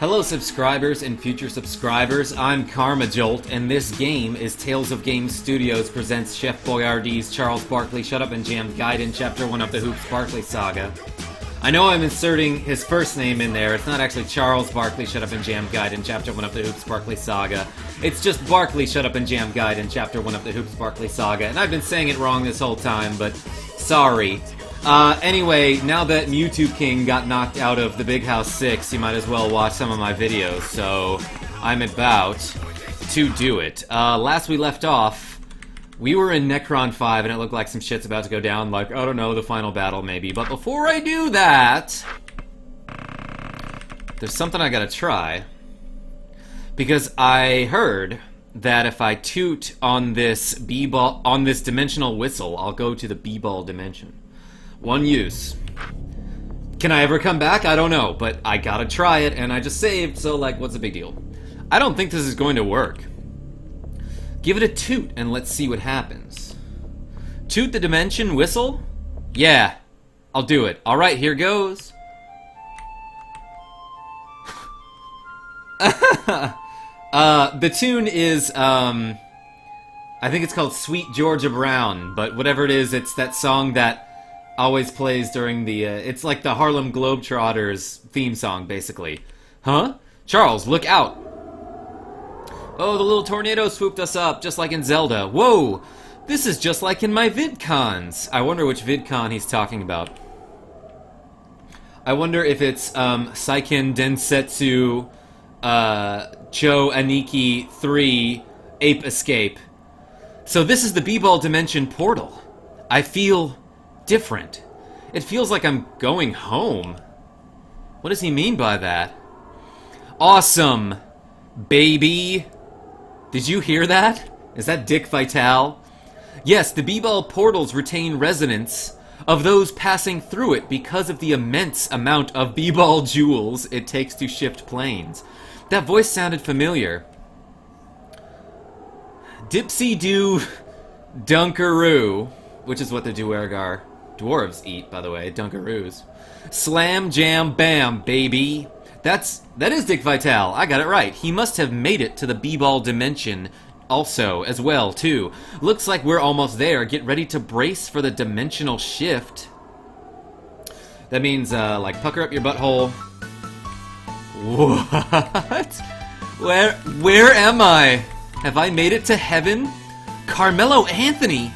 Hello subscribers and future subscribers, I'm Karmajolt, and this game is Tales of Game Studios presents Chef Boyardee's Charles Barkley Shut Up and Jam Gaiden Chapter 1 of the Hoops Barkley Saga. I know I'm inserting his first name in there. It's not actually Charles Barkley Shut Up and Jam Gaiden Chapter 1 of the Hoops Barkley Saga. It's just Barkley Shut Up and Jam Gaiden Chapter 1 of the Hoops Barkley Saga, and I've been saying it wrong this whole time, but sorry. Anyway, now that Mewtwo King got knocked out of the Big House 6, you might as well watch some of my videos, so I'm about to do it. Last we left off, we were in Necron 5, and it looked like some shit's about to go down, like, I don't know, the final battle maybe. But before I do that, there's something I gotta try. Because I heard that if I toot on this BBall, on this dimensional whistle, I'll go to the BBall Dimension. One use. Can I ever come back? I don't know, but I gotta try it, and I just saved, so, like, what's the big deal? I don't think this is going to work. Give it a toot, and let's see what happens. Toot the dimension whistle? Yeah, I'll do it. Alright, here goes. The tune is, I think it's called Sweet Georgia Brown, but whatever it is, it's that song that always plays during the, it's like the Harlem Globetrotters theme song, basically. Huh? Charles, look out! Oh, the little tornado swooped us up, just like in Zelda. Whoa! This is just like in my VidCons. I wonder which VidCon he's talking about. I wonder if it's, Seiken Densetsu, Cho Aniki 3 Ape Escape. So this is the BBall Dimension portal. I feel different. It feels like I'm going home. What does he mean by that? Awesome, baby. Did you hear that? Is that Dick Vitale? Yes, the BBall portals retain resonance of those passing through it because of the immense amount of BBall jewels it takes to shift planes. That voice sounded familiar. Dipsy-doo Dunkaroo, which is what the Duergar dwarves eat, by the way, Dunkaroos. Slam, jam, bam, baby. That is Dick Vitale. I got it right. He must have made it to the BBall Dimension also, as well, too. Looks like we're almost there. Get ready to brace for the dimensional shift. That means, like, pucker up your butthole. What? Where am I? Have I made it to heaven? Carmelo Anthony,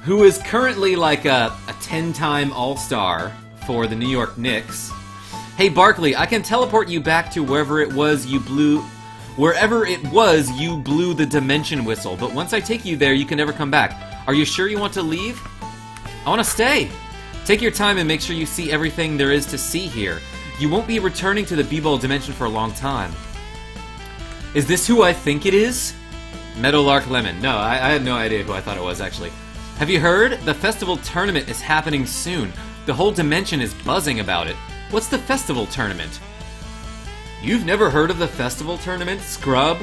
who is currently like a 10-time All-Star for the New York Knicks. Hey Barkley, I can teleport you back to wherever it was you blew the dimension whistle, but once I take you there, you can never come back. Are you sure you want to leave? I want to stay. Take your time and make sure you see everything there is to see here. You won't be returning to the BBall Dimension for a long time. Is this who I think it is? Meadowlark Lemon. No, I had no idea who I thought it was, actually. Have you heard? The festival tournament is happening soon. The whole dimension is buzzing about it. What's the festival tournament? You've never heard of the festival tournament, scrub?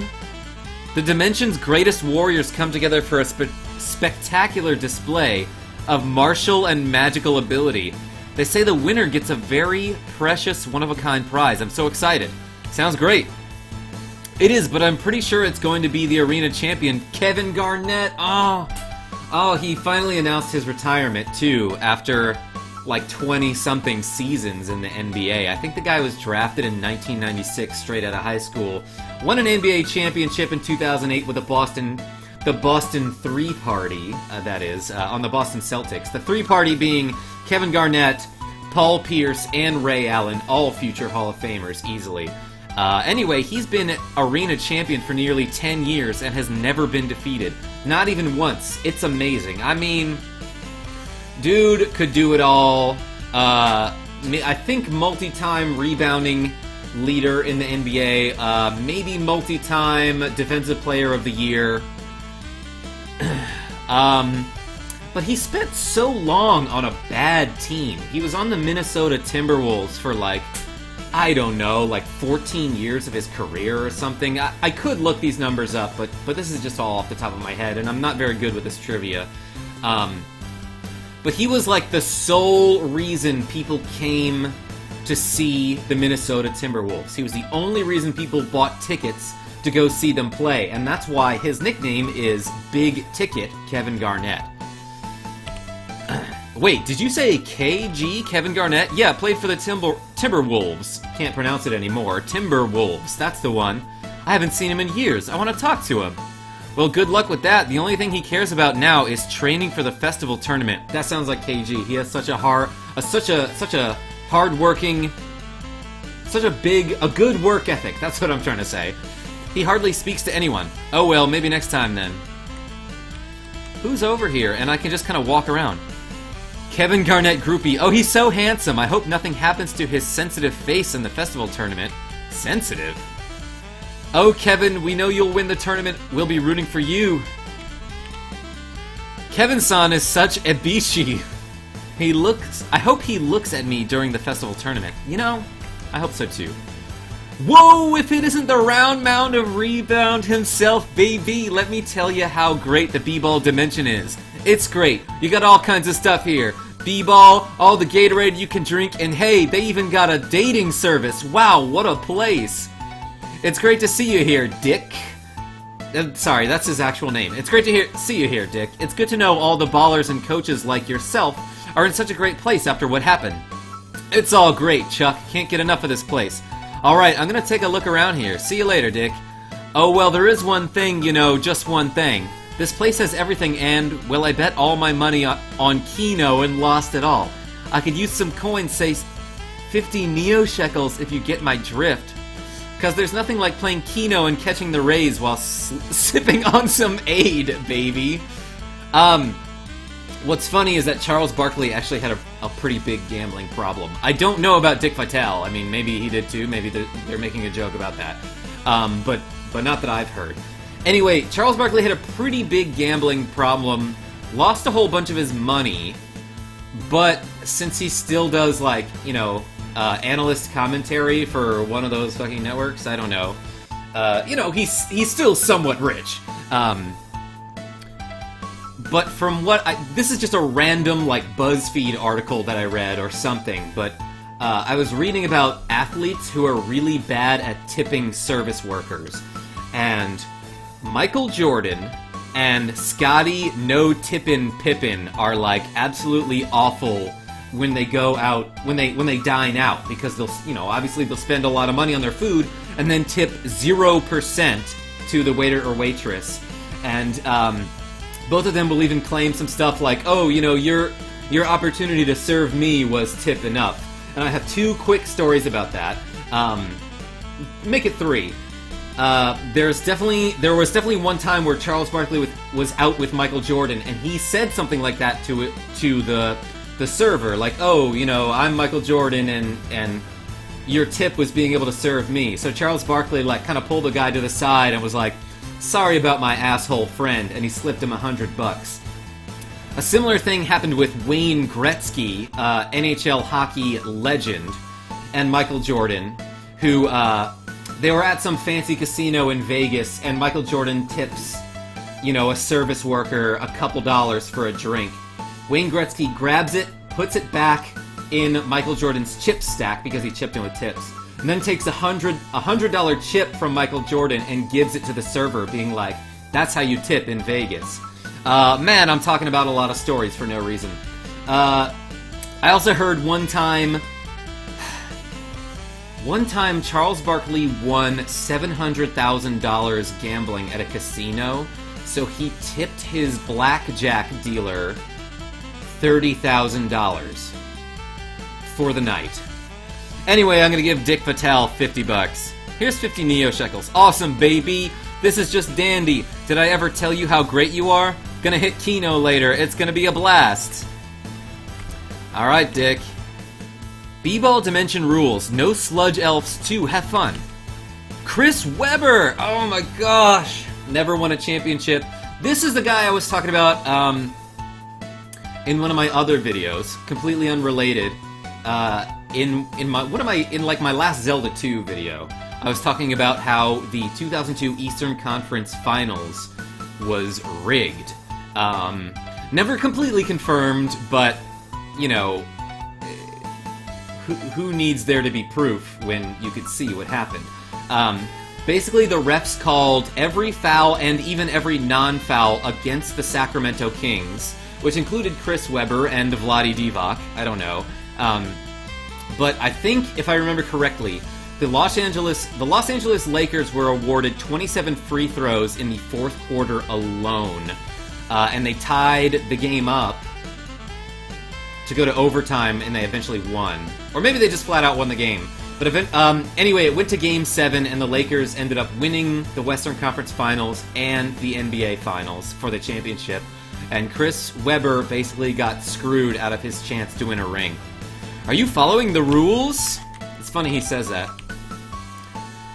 The dimension's greatest warriors come together for a spectacular display of martial and magical ability. They say the winner gets a very precious, one-of-a-kind prize. I'm so excited. Sounds great. It is, but I'm pretty sure it's going to be the arena champion, Kevin Garnett. Oh, he finally announced his retirement, too, after, like, 20-something seasons in the NBA. I think the guy was drafted in 1996, straight out of high school. Won an NBA championship in 2008 with the Boston 3 Party, that is, on the Boston Celtics. The 3 Party being Kevin Garnett, Paul Pierce, and Ray Allen, all future Hall of Famers, easily. Anyway, he's been arena champion for nearly 10 years and has never been defeated. Not even once. It's amazing. I mean, dude could do it all. I think multi-time rebounding leader in the NBA. Maybe multi-time defensive player of the year. But he spent so long on a bad team. He was on the Minnesota Timberwolves for, like, I don't know, like 14 years of his career or something. I could look these numbers up, but this is just all off the top of my head, and I'm not very good with this trivia. But he was like the sole reason people came to see the Minnesota Timberwolves. He was the only reason people bought tickets to go see them play, and that's why his nickname is Big Ticket Kevin Garnett. Wait, did you say KG Kevin Garnett? Yeah, played for the Timberwolves. Can't pronounce it anymore. Timberwolves, that's the one. I haven't seen him in years. I want to talk to him. Well, good luck with that. The only thing he cares about now is training for the festival tournament. That sounds like KG. He has such a hard-working, such a good work ethic. That's what I'm trying to say. He hardly speaks to anyone. Oh well, maybe next time then. Who's over here? And I can just kind of walk around. Kevin Garnett groupie. Oh, he's so handsome. I hope nothing happens to his sensitive face in the festival tournament. Sensitive? Oh, Kevin, we know you'll win the tournament. We'll be rooting for you. Kevin-san is such a bishi. I hope he looks at me during the festival tournament. You know, I hope so too. Whoa, if it isn't the round mound of rebound himself, baby, let me tell you how great the BBall Dimension is. It's great. You got all kinds of stuff here. B-ball, all the Gatorade you can drink, and hey, they even got a dating service. Wow, what a place. It's great to see you here, Dick. Sorry, that's his actual name. It's great to see you here, Dick. It's good to know all the ballers and coaches like yourself are in such a great place after what happened. It's all great, Chuck. Can't get enough of this place. Alright, I'm gonna take a look around here. See you later, Dick. Oh, well, there is one thing, you know, just one thing. This place has everything and, well, I bet all my money on Keno and lost it all. I could use some coins, say 50 Neo Shekels if you get my drift. Cause there's nothing like playing Keno and catching the rays while sipping on some aid, baby. What's funny is that Charles Barkley actually had a pretty big gambling problem. I don't know about Dick Vitale. I mean, maybe he did too. Maybe they're making a joke about that. But not that I've heard. Anyway, Charles Barkley had a pretty big gambling problem, lost a whole bunch of his money, but since he still does, like, you know, analyst commentary for one of those fucking networks, I don't know, you know, he's still somewhat rich. But from what this is just a random, like, BuzzFeed article that I read or something, but I was reading about athletes who are really bad at tipping service workers, and Michael Jordan and Scottie No Tippin' Pippen are, like, absolutely awful when they go out, when they dine out, because they'll, you know, obviously they'll spend a lot of money on their food and then tip 0% to the waiter or waitress. And both of them will even claim some stuff like, oh, you know, your opportunity to serve me was tip enough. And I have two quick stories about that. Make it three. There was definitely one time where Charles Barkley was out with Michael Jordan, and he said something like that to the server, like, oh, you know, I'm Michael Jordan, and your tip was being able to serve me. So Charles Barkley, like, kind of pulled the guy to the side and was like, sorry about my asshole friend, and he slipped him $100. A similar thing happened with Wayne Gretzky, NHL hockey legend, and Michael Jordan, who, they were at some fancy casino in Vegas, and Michael Jordan tips, you know, a service worker a couple dollars for a drink. Wayne Gretzky grabs it, puts it back in Michael Jordan's chip stack, because he chipped him with tips, and then takes a $100 chip from Michael Jordan and gives it to the server, being like, that's how you tip in Vegas. Man, I'm talking about a lot of stories for no reason. I also heard one time Charles Barkley won $700,000 gambling at a casino, so he tipped his blackjack dealer $30,000 for the night. Anyway, I'm gonna give Dick Vitale $50. Here's 50 Neo Shekels. Awesome, baby! This is just dandy. Did I ever tell you how great you are? Gonna hit Keno later. It's gonna be a blast. Alright, Dick. BBall Dimension rules. No sludge elves too. Have fun. Chris Webber! Oh my gosh! Never won a championship. This is the guy I was talking about in one of my other videos, completely unrelated. In my last Zelda 2 video, I was talking about how the 2002 Eastern Conference Finals was rigged. Never completely confirmed, but, you know, who needs there to be proof when you could see what happened? Basically, the refs called every foul and even every non-foul against the Sacramento Kings, which included Chris Webber and Vlade Divac. I don't know. But I think, if I remember correctly, the Los Angeles Lakers were awarded 27 free throws in the fourth quarter alone. And they tied the game up to go to overtime, and they eventually won. Or maybe they just flat out won the game. But anyway, it went to Game 7, and the Lakers ended up winning the Western Conference Finals and the NBA Finals for the championship. And Chris Webber basically got screwed out of his chance to win a ring. Are you following the rules? It's funny he says that.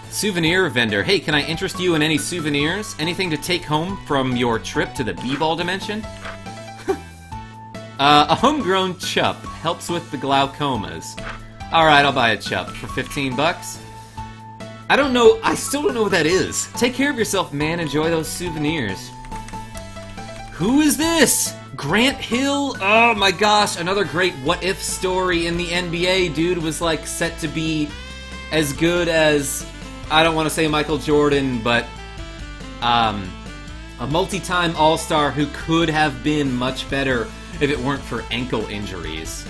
Souvenir vendor. Hey, can I interest you in any souvenirs? Anything to take home from your trip to the BBall Dimension? A homegrown chup helps with the glaucomas. Alright, I'll buy a chup for 15 bucks. I don't know, I still don't know what that is. Take care of yourself, man. Enjoy those souvenirs. Who is this? Grant Hill? Oh my gosh, another great what-if story in the NBA. Dude was like set to be as good as, I don't want to say Michael Jordan, but a multi-time All-Star who could have been much better if it weren't for ankle injuries.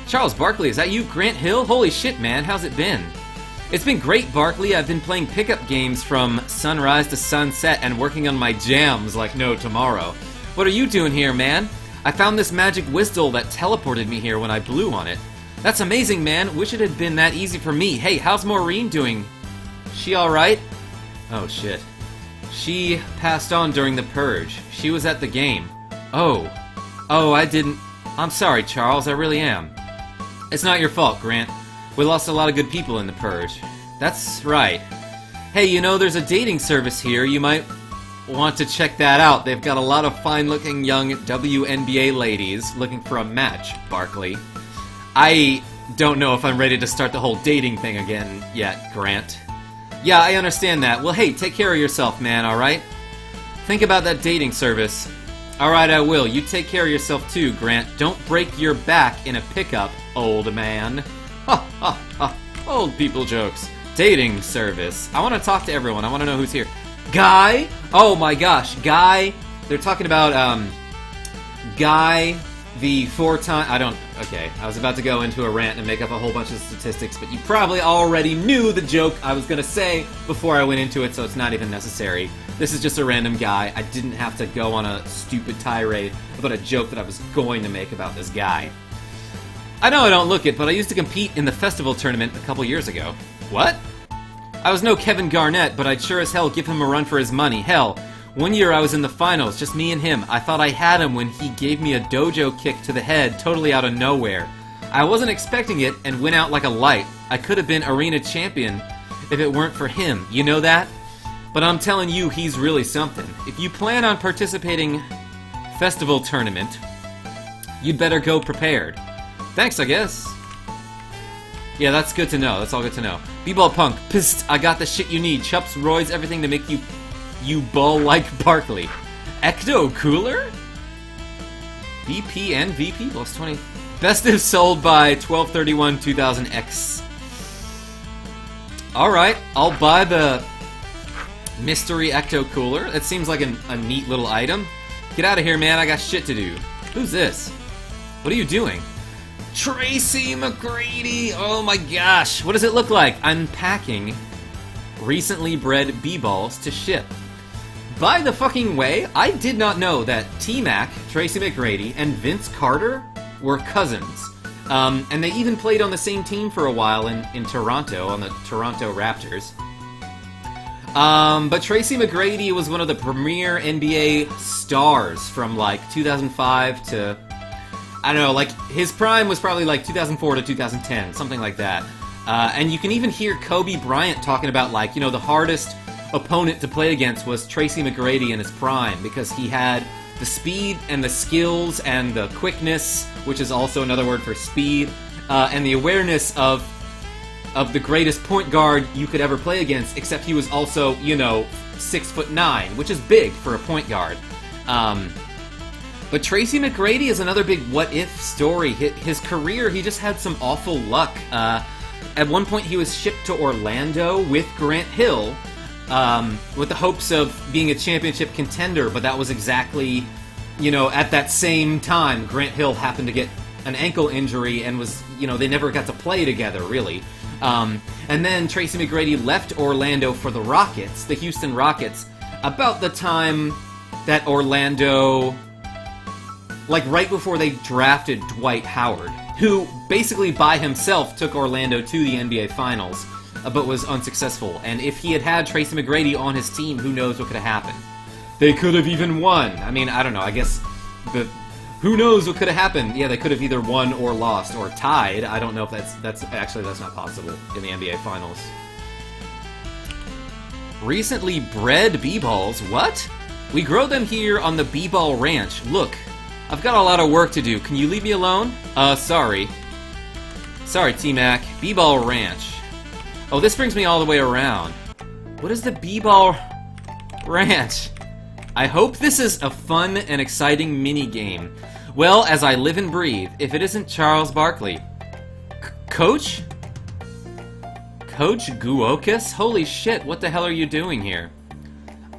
Charles Barkley, is that you, Grant Hill? Holy shit, man, how's it been? It's been great, Barkley. I've been playing pickup games from sunrise to sunset and working on my jams like no tomorrow. What are you doing here, man? I found this magic whistle that teleported me here when I blew on it. That's amazing, man. Wish it had been that easy for me. Hey, how's Maureen doing? She alright? Oh, shit. She passed on during the purge. She was at the game. Oh, I didn't... I'm sorry, Charles. I really am. It's not your fault, Grant. We lost a lot of good people in the purge. That's right. Hey, you know, there's a dating service here. You might want to check that out. They've got a lot of fine-looking young WNBA ladies looking for a match, Barkley. I don't know if I'm ready to start the whole dating thing again yet, Grant. Yeah, I understand that. Well, hey, take care of yourself, man, alright? Think about that dating service. Alright, I will. You take care of yourself too, Grant. Don't break your back in a pickup, old man. Ha ha ha. Old people jokes. Dating service. I want to talk to everyone. I want to know who's here. Guy? Oh my gosh. Guy. They're talking about, Guy, the four-time... Okay, I was about to go into a rant and make up a whole bunch of statistics, but you probably already knew the joke I was going to say before I went into it, so it's not even necessary. This is just a random guy. I didn't have to go on a stupid tirade about a joke that I was going to make about this guy. I know I don't look it, but I used to compete in the festival tournament a couple years ago. What? I was no Kevin Garnett, but I'd sure as hell give him a run for his money. Hell, one year I was in the finals, just me and him. I thought I had him when he gave me a dojo kick to the head, totally out of nowhere. I wasn't expecting it and went out like a light. I could have been arena champion if it weren't for him. You know that? But I'm telling you, he's really something. If you plan on participating festival tournament, you'd better go prepared. Thanks, I guess. Yeah, that's good to know. That's all good to know. B-Ball Punk. Psst, I got the shit you need. Chups, roids, everything to make you ball like Barkley. Ecto Cooler? BP and VP plus 20. Best if sold by 12/31/2000X. Alright, I'll buy the mystery Ecto Cooler. That seems like a neat little item. Get out of here, man. I got shit to do. Who's this? What are you doing? Tracy McGrady! Oh my gosh. What does it look like? I'm packing recently bred B-balls to ship. By the fucking way, I did not know that T-Mac, Tracy McGrady, and Vince Carter were cousins. And they even played on the same team for a while in Toronto, on the Toronto Raptors. But Tracy McGrady was one of the premier NBA stars from like 2005 to, I don't know, like his prime was probably like 2004 to 2010, something like that. And you can even hear Kobe Bryant talking about, like, you know, the hardest opponent to play against was Tracy McGrady in his prime, because he had the speed and the skills and the quickness, which is also another word for speed, and the awareness of the greatest point guard you could ever play against, except he was also, you know, 6'9", which is big for a point guard. But Tracy McGrady is another big what-if story. His career, he just had some awful luck. At one point, he was shipped to Orlando with Grant Hill, with the hopes of being a championship contender, but that was exactly, at that same time, Grant Hill happened to get an ankle injury and was, they never got to play together, really. And then Tracy McGrady left Orlando for the Rockets, the Houston Rockets, about the time that Orlando, right before they drafted Dwight Howard, who basically by himself took Orlando to the NBA Finals, but was unsuccessful. And if he had had Tracy McGrady on his team, who knows what could have happened. They could have even won. I mean, I don't know, I guess who knows what could have happened? Yeah, they could have either won or lost or tied. I don't know if that's not possible in the NBA Finals. Recently bred B-balls. What? We grow them here on the B-ball ranch. Look, I've got a lot of work to do. Can you leave me alone? Sorry. Sorry, T-Mac. B-ball ranch. Oh, this brings me all the way around. What is the B-ball ranch? I hope this is a fun and exciting mini-game. Well, as I live and breathe, if it isn't Charles Barkley. Coach? Coach Guokas? Holy shit, what the hell are you doing here?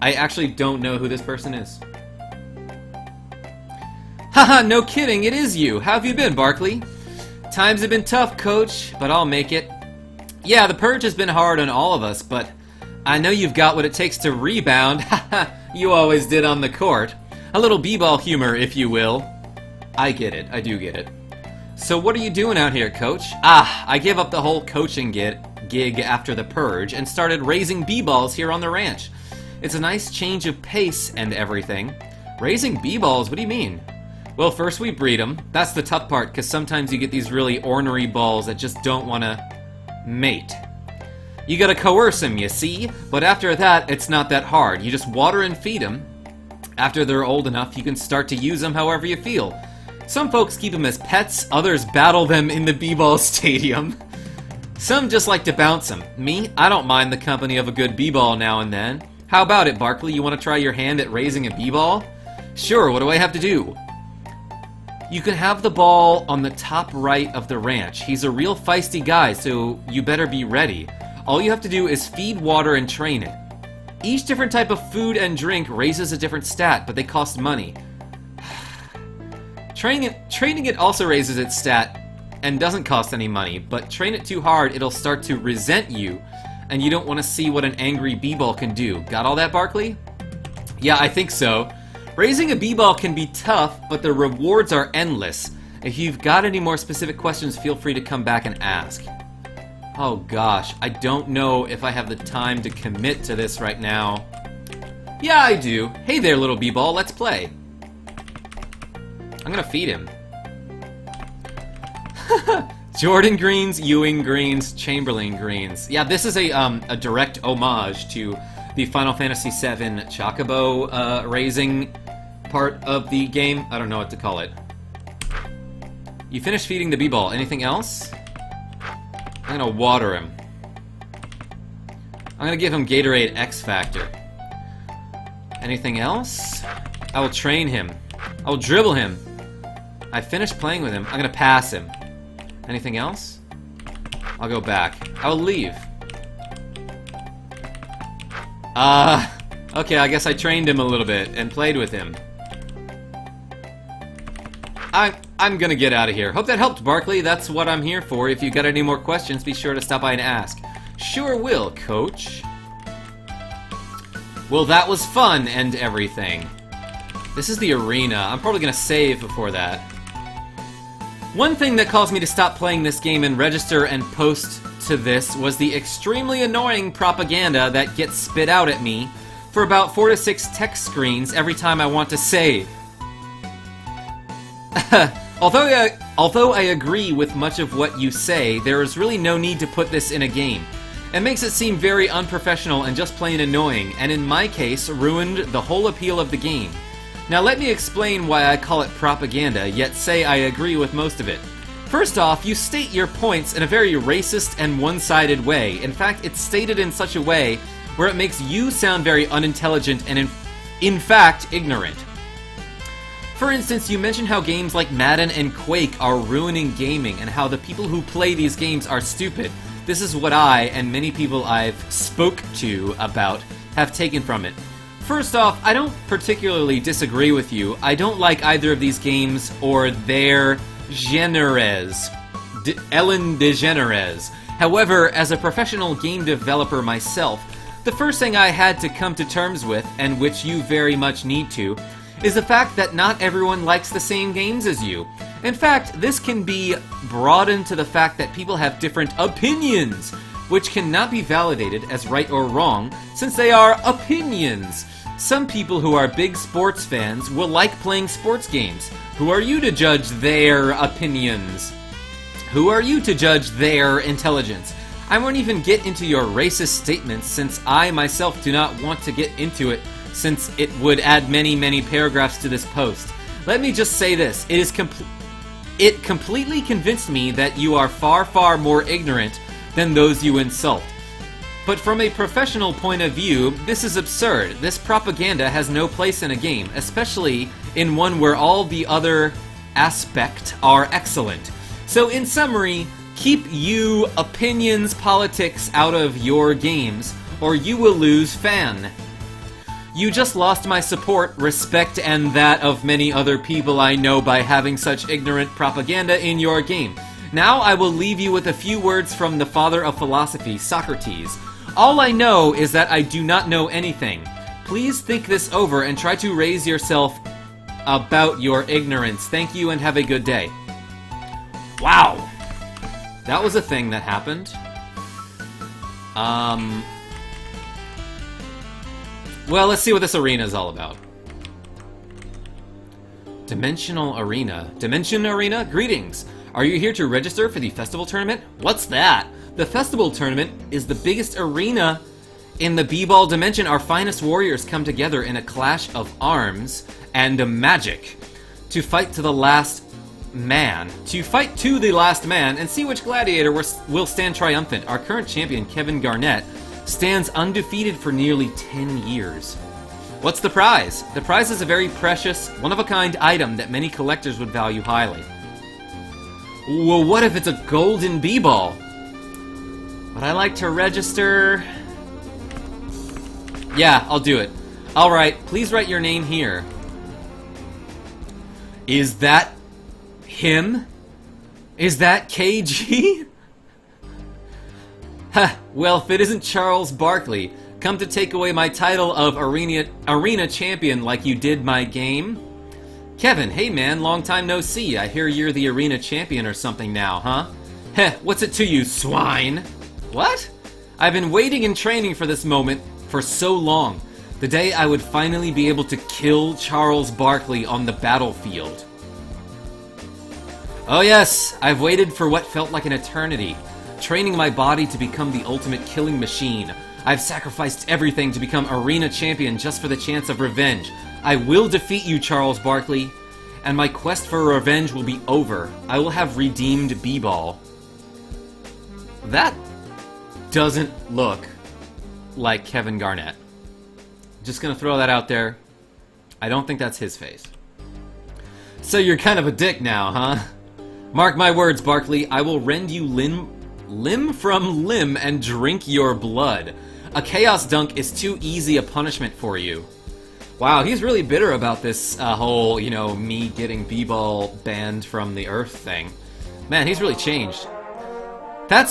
I actually don't know who this person is. Haha, no kidding, it is you. How have you been, Barkley? Times have been tough, Coach, but I'll make it. Yeah, the purge has been hard on all of us, but I know you've got what it takes to rebound. Haha, you always did on the court. A little b-ball humor, if you will. I get it, I do get it. So what are you doing out here, Coach? I gave up the whole coaching gig after the purge and started raising b-balls here on the ranch. It's a nice change of pace and everything. Raising b-balls? What do you mean? Well, first we breed them. That's the tough part, because sometimes you get these really ornery balls that just don't want to mate. You gotta coerce them, you see? But after that, it's not that hard. You just water and feed them. After they're old enough, you can start to use them however you feel. Some folks keep them as pets, others battle them in the b-ball stadium. Some just like to bounce them. Me, I don't mind the company of a good b-ball now and then. How about it, Barkley? You want to try your hand at raising a b-ball? Sure, what do I have to do? You can have the ball on the top right of the ranch. He's a real feisty guy, so you better be ready. All you have to do is feed, water, and train it. Each different type of food and drink raises a different stat, but they cost money. Training it also raises its stat and doesn't cost any money, but train it too hard, it'll start to resent you, and you don't want to see what an angry b-ball can do. Got all that, Barkley? Yeah, I think so. Raising a b-ball can be tough, but the rewards are endless. If you've got any more specific questions, feel free to come back and ask. Oh gosh, I don't know if I have the time to commit to this right now. Yeah, I do. Hey there, little b-ball, let's play. I'm gonna feed him. Jordan greens, Ewing greens, Chamberlain greens. Yeah, this is a direct homage to the Final Fantasy VII Chocobo raising part of the game. I don't know what to call it. You finished feeding the b-ball. Anything else? I'm gonna water him. I'm gonna give him Gatorade X Factor. Anything else? I will train him. I will dribble him. I finished playing with him. I'm gonna pass him. Anything else? I'll go back. I will leave. Okay, I guess I trained him a little bit and played with him. I'm gonna get out of here. Hope that helped, Barkley. That's what I'm here for. If you got any more questions, be sure to stop by and ask. Sure will, Coach. Well, that was fun and everything. This is the arena. I'm probably gonna save before that. One thing that caused me to stop playing this game and register and post to this was the extremely annoying propaganda that gets spit out at me for about 4 to 6 text screens every time I want to save. Although I agree with much of what you say, there is really no need to put this in a game. It makes it seem very unprofessional and just plain annoying, and in my case, ruined the whole appeal of the game. Now let me explain why I call it propaganda, yet say I agree with most of it. First off, you state your points in a very racist and one-sided way. In fact, it's stated in such a way where it makes you sound very unintelligent and in fact, ignorant. For instance, you mentioned how games like Madden and Quake are ruining gaming and how the people who play these games are stupid. This is what I, and many people I've spoke to about, have taken from it. First off, I don't particularly disagree with you. I don't like either of these games or their genres. Ellen DeGeneres. However, as a professional game developer myself, the first thing I had to come to terms with, and which you very much need to, is the fact that not everyone likes the same games as you. In fact, this can be broadened to the fact that people have different opinions, which cannot be validated as right or wrong, since they are opinions. Some people who are big sports fans will like playing sports games. Who are you to judge their opinions? Who are you to judge their intelligence? I won't even get into your racist statements, since I myself do not want to get into it, since it would add many, many paragraphs to this post. Let me just say this. It completely convinced me that you are far, far more ignorant than those you insult. But from a professional point of view, this is absurd. This propaganda has no place in a game, especially in one where all the other aspects are excellent. So in summary, keep you opinions, politics out of your games, or you will lose fan. You just lost my support, respect, and that of many other people I know by having such ignorant propaganda in your game. Now I will leave you with a few words from the father of philosophy, Socrates. All I know is that I do not know anything. Please think this over and try to raise yourself about your ignorance. Thank you and have a good day. Wow. That was a thing that happened. Well, let's see what this arena is all about. Dimensional Arena. Dimension Arena? Greetings! Are you here to register for the festival tournament? What's that? The festival tournament is the biggest arena in the BBall Dimension. Our finest warriors come together in a clash of arms and magic to fight to the last man. To fight to the last man and see which gladiator will stand triumphant. Our current champion, Kevin Garnett, stands undefeated for nearly 10 years. What's the prize? The prize is a very precious, one-of-a-kind item that many collectors would value highly. Well, what if it's a golden B-ball? Would I like to register? Yeah, I'll do it. Alright, please write your name here. Is that him? Is that KG? Ha, well, if it isn't Charles Barkley, come to take away my title of arena champion like you did my game? Kevin, hey man, long time no see. I hear you're the arena champion or something now, huh? Heh, what's it to you, swine? What? I've been waiting and training for this moment for so long. The day I would finally be able to kill Charles Barkley on the battlefield. Oh yes, I've waited for what felt like an eternity. Training my body to become the ultimate killing machine. I've sacrificed everything to become arena champion just for the chance of revenge. I will defeat you, Charles Barkley, and my quest for revenge will be over. I will have redeemed B-Ball. That doesn't look like Kevin Garnett. Just gonna throw that out there. I don't think that's his face. So you're kind of a dick now, huh? Mark my words, Barkley. I will rend you limb from limb and drink your blood. A chaos dunk is too easy a punishment for you. Wow, he's really bitter about this whole, me getting B-Ball banned from the Earth thing. Man, he's really changed. That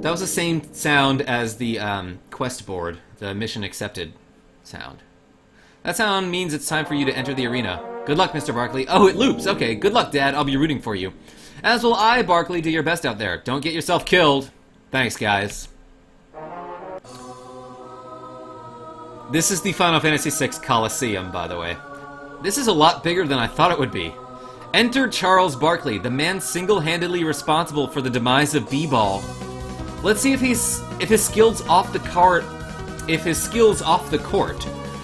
was the same sound as the quest board, the mission accepted sound. That sound means it's time for you to enter the arena. Good luck, Mr. Barkley. Oh, it loops. Okay, good luck, Dad. I'll be rooting for you. As will I, Barkley. Do your best out there. Don't get yourself killed. Thanks, guys. This is the Final Fantasy VI Coliseum, by the way. This is a lot bigger than I thought it would be. Enter Charles Barkley, the man single-handedly responsible for the demise of B-Ball. Let's see if his skills off the court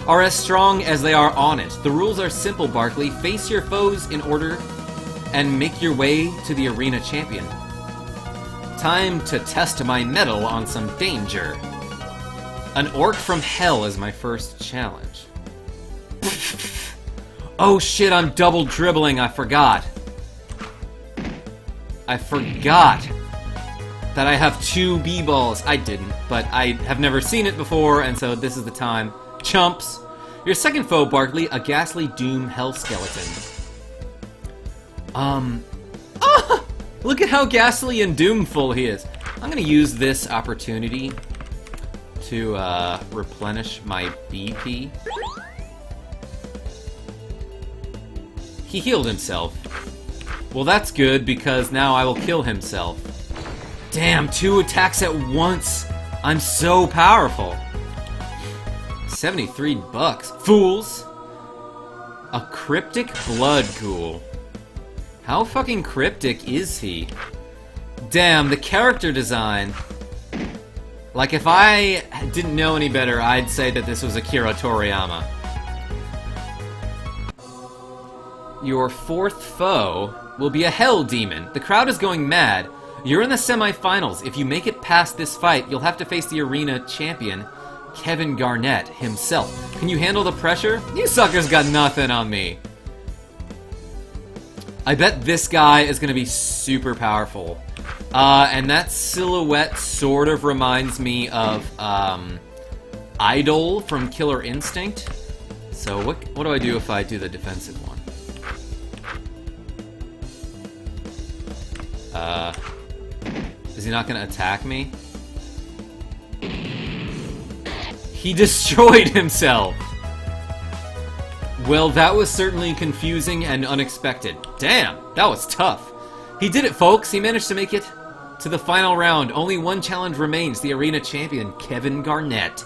are as strong as they are on it. The rules are simple, Barkley. Face your foes in order and make your way to the arena champion. Time to test my mettle on some danger. An orc from hell is my first challenge. Oh shit, I'm double dribbling, I forgot. I forgot that I have 2 B-balls. I didn't, but I have never seen it before, and so this is the time. Chumps. Your second foe, Barkley, a ghastly doom hell skeleton. Look at how ghastly and doomful he is. I'm gonna use this opportunity to replenish my BP. He healed himself. Well, that's good, because now I will kill himself. Damn, 2 attacks at once! I'm so powerful! 73 bucks. Fools! A cryptic blood ghoul. How fucking cryptic is he? Damn, the character design. Like, if I didn't know any better, I'd say that this was Akira Toriyama. Your 4th foe will be a hell demon. The crowd is going mad. You're in the semifinals. If you make it past this fight, you'll have to face the arena champion, Kevin Garnett himself. Can you handle the pressure? You suckers got nothing on me. I bet this guy is going to be super powerful. And that silhouette sort of reminds me of Idol from Killer Instinct. So what do I do if I do the defensive one? Is he not going to attack me? He destroyed himself! Well, that was certainly confusing and unexpected. Damn, that was tough. He did it, folks. He managed to make it to the final round. Only one challenge remains, the arena champion, Kevin Garnett.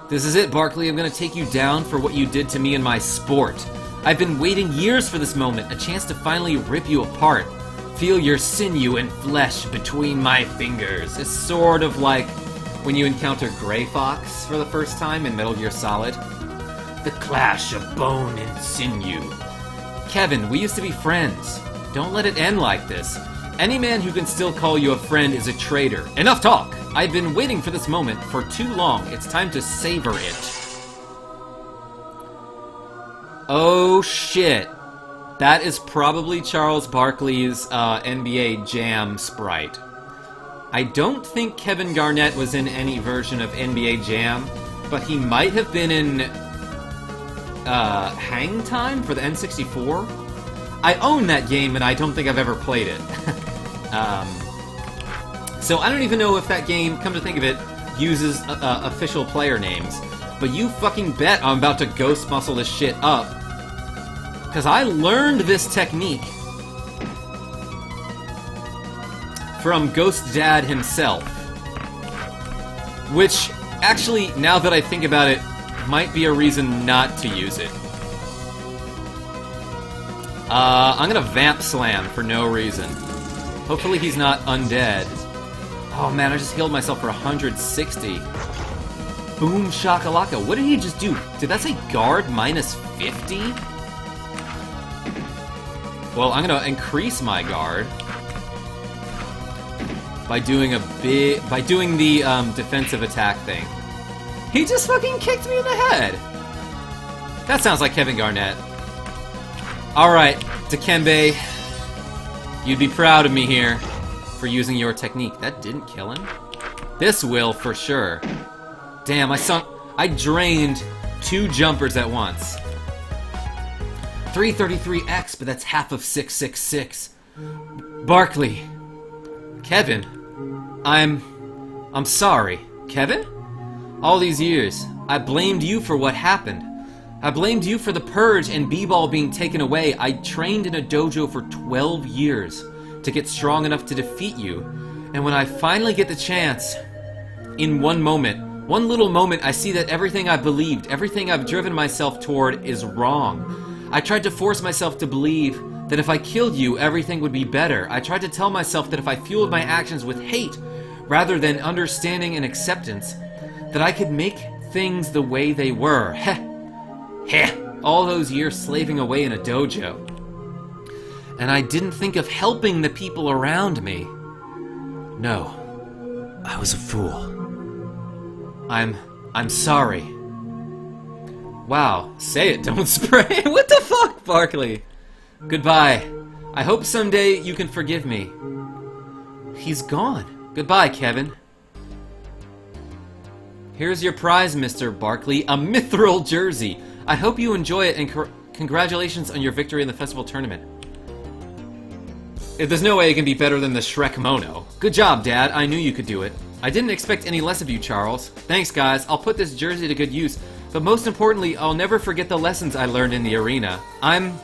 This is it, Barkley. I'm going to take you down for what you did to me in my sport. I've been waiting years for this moment, a chance to finally rip you apart. Feel your sinew and flesh between my fingers. It's sort of like when you encounter Grey Fox for the first time in Metal Gear Solid. The clash of bone and sinew. Kevin, we used to be friends. Don't let it end like this. Any man who can still call you a friend is a traitor. Enough talk! I've been waiting for this moment for too long. It's time to savor it. Oh shit. That is probably Charles Barkley's NBA Jam sprite. I don't think Kevin Garnett was in any version of NBA Jam, but he might have been in Hang Time for the N64. I own that game, and I don't think I've ever played it. So I don't even know if that game, come to think of it, uses official player names. But you fucking bet I'm about to ghost muscle this shit up. Because I learned this technique from Ghost Dad himself. Which, actually, now that I think about it, might be a reason not to use it. I'm gonna Vamp Slam for no reason. Hopefully he's not undead. Oh man, I just healed myself for 160. Boom shakalaka. What did he just do? Did that say guard minus 50? Well, I'm gonna increase my guard by doing the defensive attack thing. He just fucking kicked me in the head. That sounds like Kevin Garnett. Alright, Dikembe, you'd be proud of me here for using your technique. That didn't kill him. This will for sure. Damn, I drained 2 jumpers at once. 333x, but that's half of 666. Barkley. Kevin. I'm sorry. Kevin? All these years, I blamed you for what happened. I blamed you for the purge and B-ball being taken away. I trained in a dojo for 12 years to get strong enough to defeat you. And when I finally get the chance, in one little moment, I see that everything I believed, everything I've driven myself toward is wrong. I tried to force myself to believe that if I killed you, everything would be better. I tried to tell myself that if I fueled my actions with hate, rather than understanding and acceptance, that I could make things the way they were. Heh. Heh. All those years slaving away in a dojo. And I didn't think of helping the people around me. No. I was a fool. I'm sorry. Wow, say it, don't spray. What the fuck, Barkley? Goodbye. I hope someday you can forgive me. He's gone. Goodbye, Kevin. Here's your prize, Mr. Barkley, a mithril jersey. I hope you enjoy it, and congratulations on your victory in the festival tournament. There's no way it can be better than the Shrek Mono. Good job, Dad. I knew you could do it. I didn't expect any less of you, Charles. Thanks, guys. I'll put this jersey to good use. But most importantly, I'll never forget the lessons I learned in the arena. I'm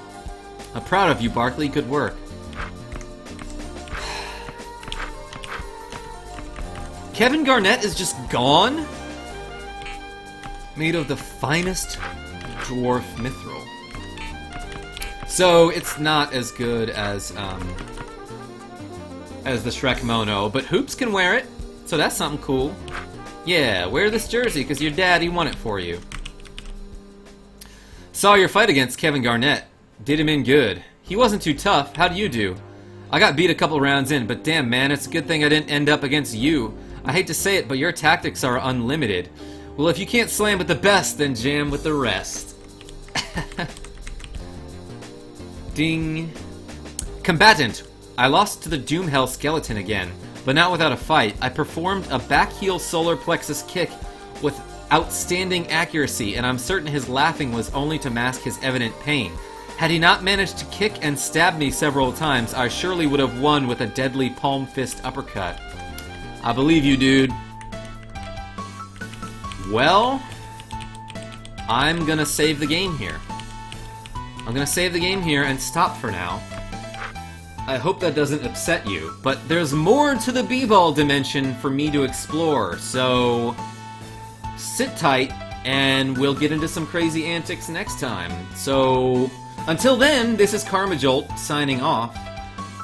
proud of you, Barkley. Good work. Kevin Garnett is just gone? Made of the finest dwarf mithril. So, it's not as good as the Shrek Mono, but Hoops can wear it, so that's something cool. Yeah, wear this jersey, because your daddy won it for you. Saw your fight against Kevin Garnett. Did him in good. He wasn't too tough. How do you do? I got beat a couple rounds in, but damn, man, it's a good thing I didn't end up against you. I hate to say it, but your tactics are unlimited. Well, if you can't slam with the best, then jam with the rest. Ding. Combatant. I lost to the Doomhell skeleton again, but not without a fight. I performed a back heel solar plexus kick with outstanding accuracy, and I'm certain his laughing was only to mask his evident pain. Had he not managed to kick and stab me several times, I surely would have won with a deadly palm fist uppercut. I believe you, dude. Well, I'm gonna save the game here. I'm gonna save the game here and stop for now. I hope that doesn't upset you, but there's more to the BBall Dimension for me to explore, so sit tight and we'll get into some crazy antics next time. So, until then, this is Karmajolt signing off.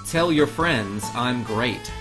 Tell your friends I'm great.